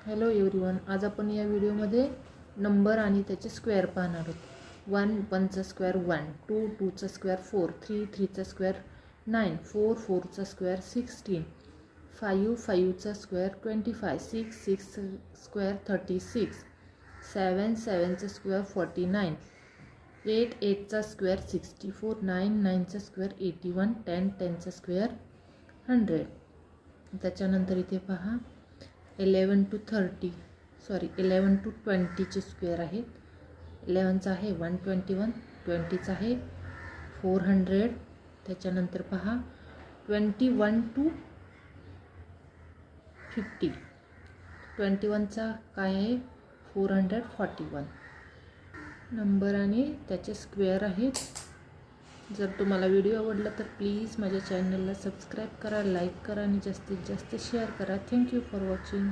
Hello everyone, आज आपण या व्हिडिओमध्ये नंबर आणि त्याचे स्क्वेअर पाहणार आहोत. 1 1चा स्क्वेअर 1, 2 2चा स्क्वेअर 4, 3 3चा स्क्वेअर 9, 4 4चा स्क्वेअर 16, 5 5चा स्क्वेअर 25, 6 6चा स्क्वेअर 36, 7 7चा स्क्वेअर 49, 8 8चा स्क्वेअर 64, 9 9चा स्क्वेअर 81, 10 10चा स्क्वेअर 100. त्याच्यानंतर इथे पहा 11 to 20चे स्क्वेअर आहेत. 11चा आहे 121, 20चा आहे 400. त्याच्यानंतर पहा 21 to 50, 21चा काय आहे 441. नंबर आणि त्याचे स्क्वेअर आहेत. जर तुम्हाला व्हिडिओ आवडला तर प्लीज माझ्या चॅनलला सबस्क्राईब करा, लाईक करा आणि जास्तीत जास्त शेअर करा. Thank you for watching.